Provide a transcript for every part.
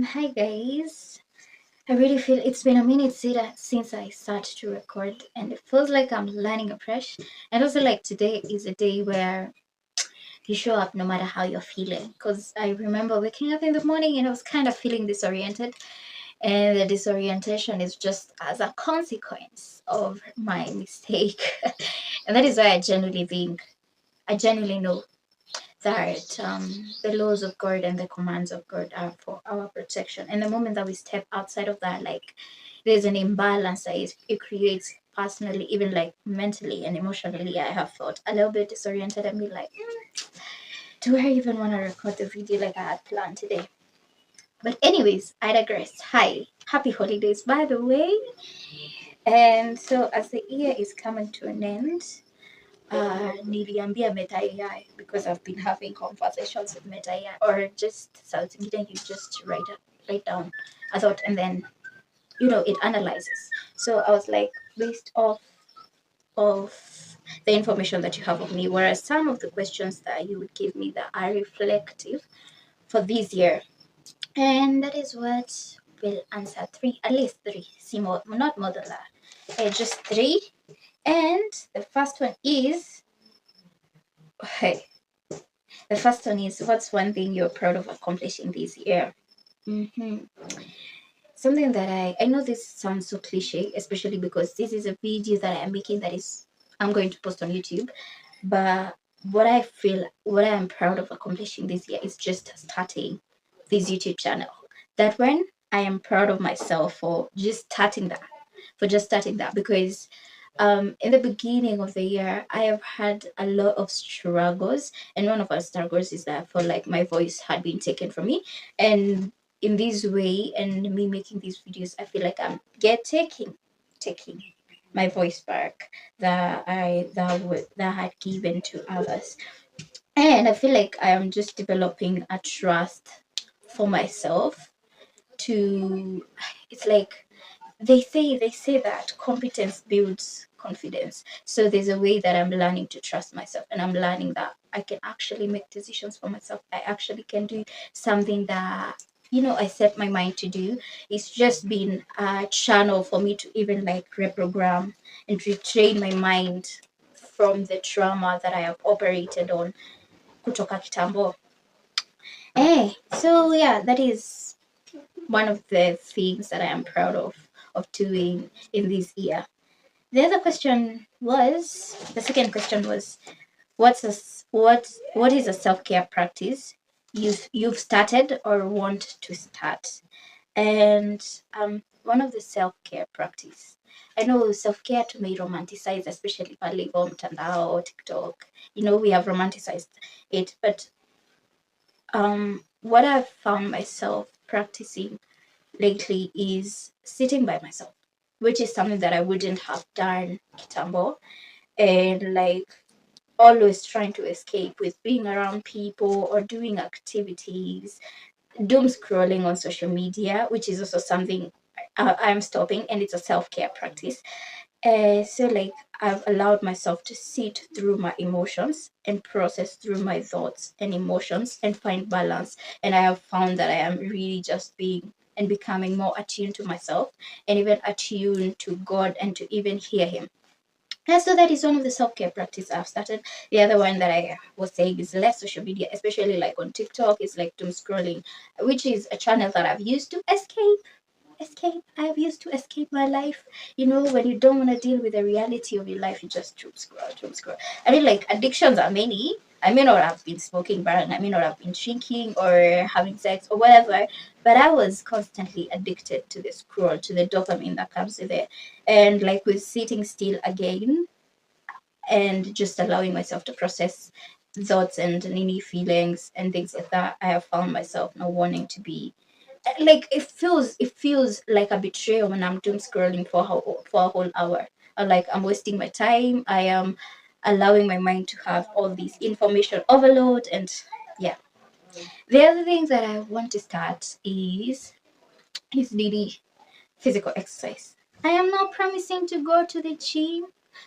Hi guys. I really feel it's been a minute since I started to record, and it feels like I'm learning afresh. And also, like today is a day where you show up no matter how you're feeling. Because I remember waking up in the morning and I was kind of feeling disoriented, and the disorientation is just as a consequence of my mistake. And that is why I genuinely know that the laws of God and the commands of God are for our protection. And the moment that we step outside of that, like there's an imbalance that it creates personally, even like mentally and emotionally. I have felt a little bit disoriented and be like, do I even want to record the video like I had planned today? But anyways, I digress. Hi, happy holidays, by the way. And so as the year is coming to an end, niliambia Meta AI because I've been having conversations with Meta AI, or just saa zingine you just write down a thought and then it analyzes. So I was like, based off of the information that you have of me, whereas some of the questions that you would give me that are reflective for this year, and that is what will answer at least three, see more, not more than that, just three. And the first one is, hey, the first one is, what's one thing you're proud of accomplishing this year? Something that I know this sounds so cliche, especially because this is a video that I am making that I'm going to post on YouTube. But what I am proud of accomplishing this year is just starting this YouTube channel. That one, I am proud of myself for just starting that, because in the beginning of the year, I have had a lot of struggles, and one of our struggles is that I felt like my voice had been taken from me. And in this way, and me making these videos, I feel like I'm taking my voice back that had given to others. And I feel like I am just developing a trust for myself to, it's like they say that competence builds confidence. So there's a way that I'm learning to trust myself, and I'm learning that I can actually make decisions for myself. I actually can do something that I set my mind to do. It's just been a channel for me to even like reprogram and retrain my mind from the trauma that I have operated on kutoka kitambo. So yeah, that is one of the things that I am proud of doing in this year. The second question was, what is a self-care practice you've started or want to start? And one of the self-care practice, I know self-care to me romanticize, especially pale mtandao or TikTok. We have romanticized it, but what I've found myself practicing lately is sitting by myself, which is something that I wouldn't have done kitambo, and like always trying to escape with being around people or doing activities, doom scrolling on social media, which is also something I'm stopping, and it's a self-care practice. So like I've allowed myself to sit through my emotions and process through my thoughts and emotions and find balance. And I have found that I am really just being and becoming more attuned to myself, and even attuned to God, and to even hear Him. And so that is one of the self-care practice I've started. The other one that I was saying is less social media, especially like on TikTok. It's like doom scrolling, which is a channel that I've used to escape. I've used to escape my life. When you don't want to deal with the reality of your life, you just doom scroll. I mean, like, addictions are many. I may not have been smoking bar, I may not have been drinking or having sex or whatever, but I was constantly addicted to the scroll, to the dopamine that comes with it. And like with sitting still again and just allowing myself to process thoughts and any feelings and things like that, I have found myself not wanting to be like, it feels like a betrayal when I'm doom scrolling for a whole hour. Or like I'm wasting my time. I am allowing my mind to have all these information overload. And yeah, the other thing that I want to start is really physical exercise. I am not promising to go to the gym,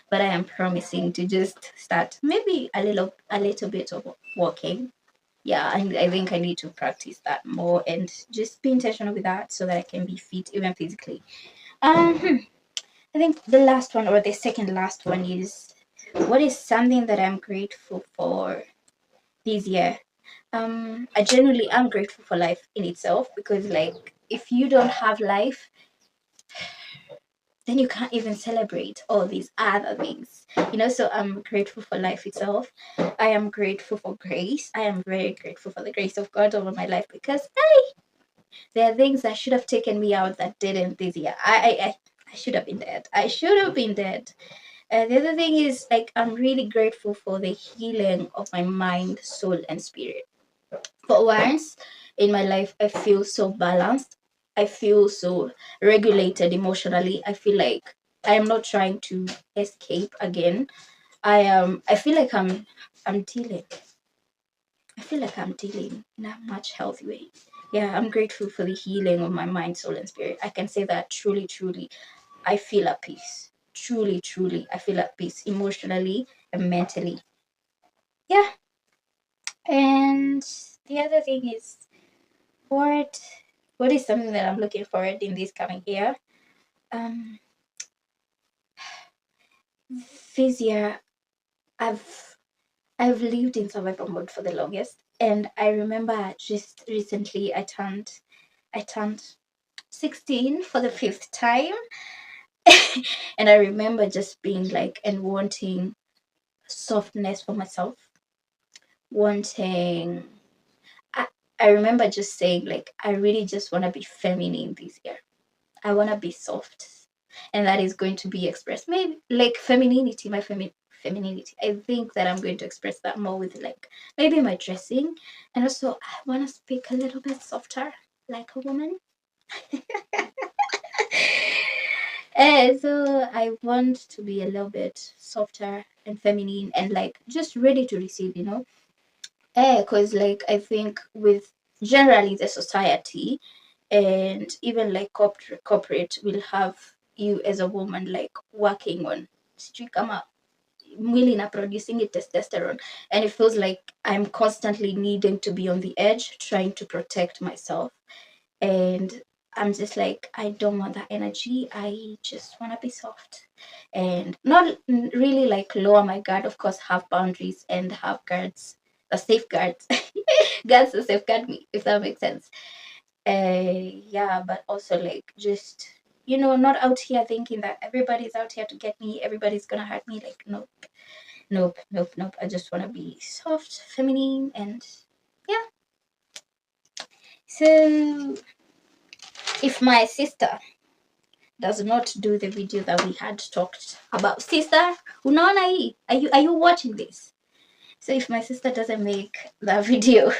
but I am promising to just start maybe a little bit of walking, Yeah, and I think I need to practice that more and just be intentional with that so that I can be fit even physically. I think the last one, or the second last one, is what is something that I'm grateful for this year. I genuinely am grateful for life in itself, because like if you don't have life, then you can't even celebrate all these other things, so I'm grateful for life itself. I am grateful for grace. I am very grateful for the grace of God over my life, because there are things that should have taken me out that didn't this year. I should have been dead. I should have been dead. The other thing is, like, I'm really grateful for the healing of my mind, soul, and spirit. For once in my life, I feel so balanced. I feel so regulated emotionally. I feel like I am not trying to escape again. I feel like I'm dealing. I feel like I'm dealing in a much healthy way. Yeah, I'm grateful for the healing of my mind, soul, and spirit. I can say that truly, truly, I feel at peace. Truly, truly, I feel at peace emotionally and mentally. Yeah. And the other thing is, what what is something that I'm looking forward in this coming year? Um, this year, I've lived in survival mode for the longest, and I remember just recently I turned 16 for the fifth time. And I remember just being like, and wanting softness for myself, wanting I, I remember just saying, like, I really just want to be feminine this year. I want to be soft, and that is going to be expressed, maybe like femininity, my femininity. I think that I'm going to express that more with, like, maybe my dressing, and also I want to speak a little bit softer, like a woman. And so I want to be a little bit softer and feminine, and like just ready to receive, because like I think with generally the society, and even like corporate will have you as a woman like working on sijui kama mwili na producing it testosterone, and it feels like I'm constantly needing to be on the edge, trying to protect myself. And I'm just like, I don't want that energy. I just want to be soft and not really like lower my guard. Of course, have boundaries and have guards, safeguards, guards to safeguard me, if that makes sense. Yeah, but also like just, not out here thinking that everybody's out here to get me, everybody's gonna hurt me. Like, nope, nope, nope, nope. I just want to be soft, feminine, and yeah. So if my sister does not do the video that we had talked about, sister, unaona hii? Are you watching this? So if my sister doesn't make that video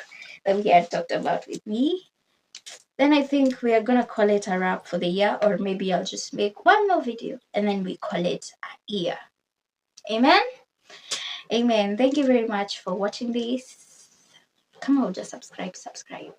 that we had talked about with me, then I think we are gonna call it a wrap for the year, or maybe I'll just make one more video and then we call it a year. Amen. Amen. Thank you very much for watching this. Come on, just subscribe.